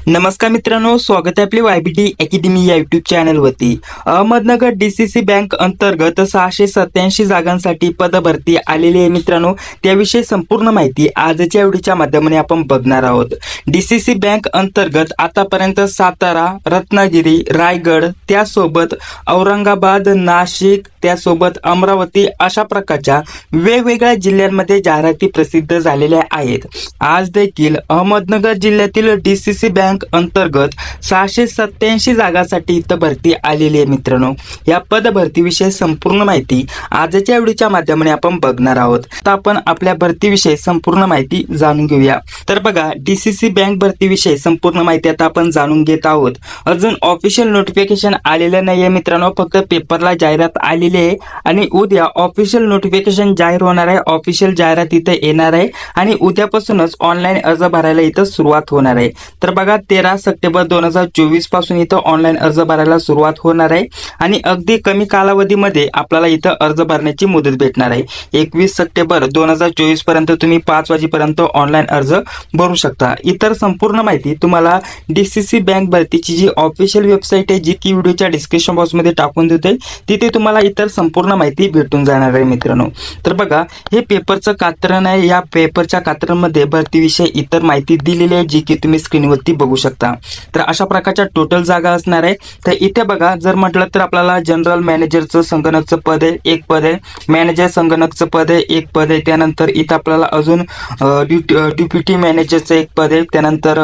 नमस्कार मित्रांनो, स्वागत आहे आपली YBT अकॅडमी या युट्यूब चॅनलवरती। अहमदनगर DCC बँक अंतर्गत 687 जागांसाठी पदभरती आलेली आहे मित्रांनो। त्याविषयी संपूर्ण माहिती आजच्या व्हिडिओच्या माध्यमाने आपण बघणार आहोत। DCC बँक अंतर्गत आतापर्यंत सातारा, रत्नागिरी, रायगड, त्यासोबत औरंगाबाद, नाशिक, त्यासोबत अमरावती अशा प्रकारच्या वेगवेगळ्या जिल्ह्यांमध्ये जाहिराती प्रसिद्ध झालेल्या आहेत। आज देखील अहमदनगर जिल्ह्यातील DCC बँक अंतर्गत 687 जागांसाठी इथं भरती आलेली आहे मित्रांनो। या पदभरतीविषयी संपूर्ण माहिती आजच्या व्हिडिओच्या माध्यमाने आपण बघणार आहोत। तर आपण आपल्या भरतीविषयी संपूर्ण माहिती जाणून घेऊया। तर बघा, DCC बँक भरतीविषयी संपूर्ण माहिती आता आपण जाणून घेत आहोत। अजून ऑफिशियल नोटिफिकेशन आलेलं नाहीये मित्रांनो, फक्त पेपरला जाहिरात आलेली आहे आणि उद्या ऑफिशियल नोटिफिकेशन जाहीर होणार आहे। ऑफिशियल जाहिरात इथे येणार आहे आणि उद्यापासूनच ऑनलाईन अर्ज भरायला इथं सुरुवात होणार आहे। तर बघा, 13 सप्टेंबर 2024 पासून इथं ऑनलाईन अर्ज भरायला सुरुवात होणार आहे आणि अगदी कमी कालावधीमध्ये आपल्याला इथं अर्ज भरण्याची मुदत भेटणार आहे। 21 सप्टेंबर 2024 पर्यंत तुम्ही 5 वाजेपर्यंत ऑनलाईन अर्ज भरू शकता। इतर संपूर्ण माहिती तुम्हाला DCC बँक भरतीची जी ऑफिशियल वेबसाईट आहे, जी की व्हिडिओच्या डिस्क्रिप्शन बॉक्स मध्ये टाकून देते, तिथे तुम्हाला इतर संपूर्ण माहिती भेटून जाणार आहे मित्रांनो। तर बघा, हे पेपरचं कात्रण आहे। या पेपरच्या कात्रणमध्ये भरतीविषयी इतर माहिती दिलेली आहे, जी की तुम्ही स्क्रीनवरती बघू शकता। तर अशा प्रकारच्या टोटल जागा असणार आहे। तर इथे बघा, जर म्हटलं तर आपल्याला जनरल मॅनेजरचं संगणकचं पद आहे, एक पद आहे। मॅनेजर संगणकचं पद आहे, एक पद आहे। त्यानंतर इथं आपल्याला अजून डेप्युटी मॅनेजरचं एक पद आहे। त्यानंतर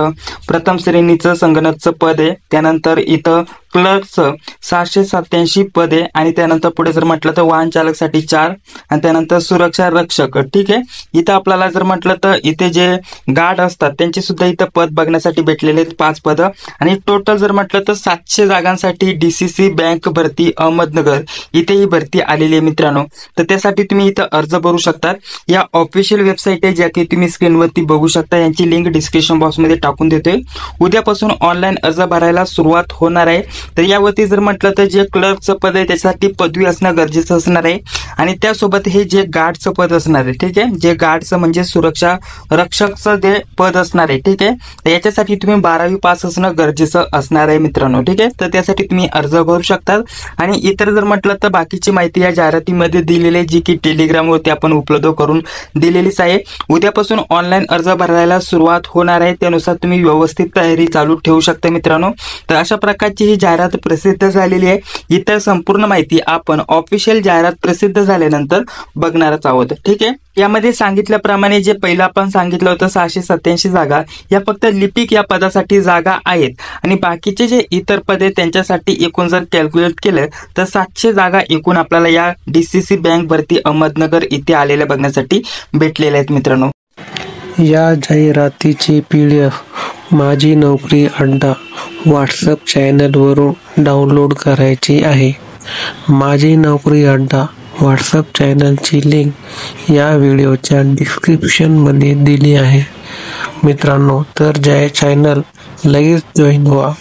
प्रथम श्रेणीचं संगणकचं पद आहे। त्यानंतर इथं क्लर्कचं 687 पद आहे आणि त्यानंतर पुढे जर म्हटलं तर वाहन चालकसाठी 4 आणि त्यानंतर सुरक्षा रक्षक, ठीक आहे। इथं आपल्याला जर म्हटलं तर इथे जे गार्ड असतात त्यांची सुद्धा इथं पद बघण्यासाठी भेटलेले आहेत 5 पद आणि टोटल जर म्हटलं तर 700 जागांसाठी DCC बँक भरती अहमदनगर इथे ही भरती आलेली आहे मित्रांनो। तर त्यासाठी तुम्ही इथं अर्ज भरू शकतात। या ऑफिशियल वेबसाईट आहे, ज्या की तुम्ही स्क्रीनवरती बघू शकता। यांची लिंक डिस्क्रिप्शन बॉक्स मध्ये टाकून देतोय। उद्यापासून ऑनलाईन अर्ज भरायला सुरुवात होणार आहे। तर यावरती जर म्हटलं तर जे क्लर्कचं पद आहे त्यासाठी पदवी असणं गरजेचं असणार आहे आणि त्यासोबत हे जे गार्डचं पद असणार आहे, ठीक आहे। जे गार्डचं म्हणजे सुरक्षा रक्षकचं जे पद असणार आहे, ठीक आहे। तर याच्यासाठी तुम्ही 12वी पास असणं गरजेचं असणार आहे मित्रांनो, ठीक आहे। तर त्यासाठी तुम्ही अर्ज भरू शकतात आणि इतर जर म्हटलं तर बाकीची माहिती या जाहिरातीमध्ये दिलेली आहे, जी की टेलिग्रामवरती आपण उपलब्ध करून दिलेलीच आहे। उद्यापासून ऑनलाईन अर्ज भरायला सुरुवात होणार आहे, त्यानुसार तुम्ही व्यवस्थित तयारी चालू ठेवू शकता मित्रांनो। तर अशा प्रकारची ही जाहिरात प्रसिद्ध झालेली आहे। इतर संपूर्ण माहिती आपण ऑफिशियल जाहिरात प्रसिद्ध झाल्यानंतर बघणारच आहोत, ठीक आहे। यामध्ये सांगितल्याप्रमाणे जे पहिलं आपण सांगितलं होतं 687 जागा, या फक्त लिपिक या पदासाठी जागा आहेत आणि बाकीचे जे इतर पद आहेत त्यांच्यासाठी एकूण जर कॅल्क्युलेट केलं तर 700 जागा एकूण आपल्याला या DCC बँक भरती अहमदनगर इथे आलेल्या बघण्यासाठी भेटलेल्या आहेत मित्रांनो। या जाहिरातीची PDF माझी नोकरी अड्डा व्हॉट्सअप चॅनलवरून डाउनलोड करायची आहे। माझी नोकरी अड्डा व्हॉट्सअप चॅनलची लिंक या व्हिडिओच्या डिस्क्रिप्शनमध्ये दिली आहे मित्रांनो। तर जय चॅनल लगेच जॉईन व्हा।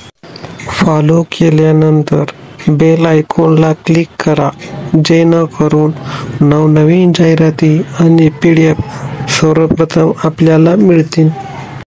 फॉलो केल्यानंतर बेल आयकॉनला क्लिक करा, जेणेकरून नवनवीन जाहिराती आणि PDF सर्वप्रथम आपल्याला मिळतील।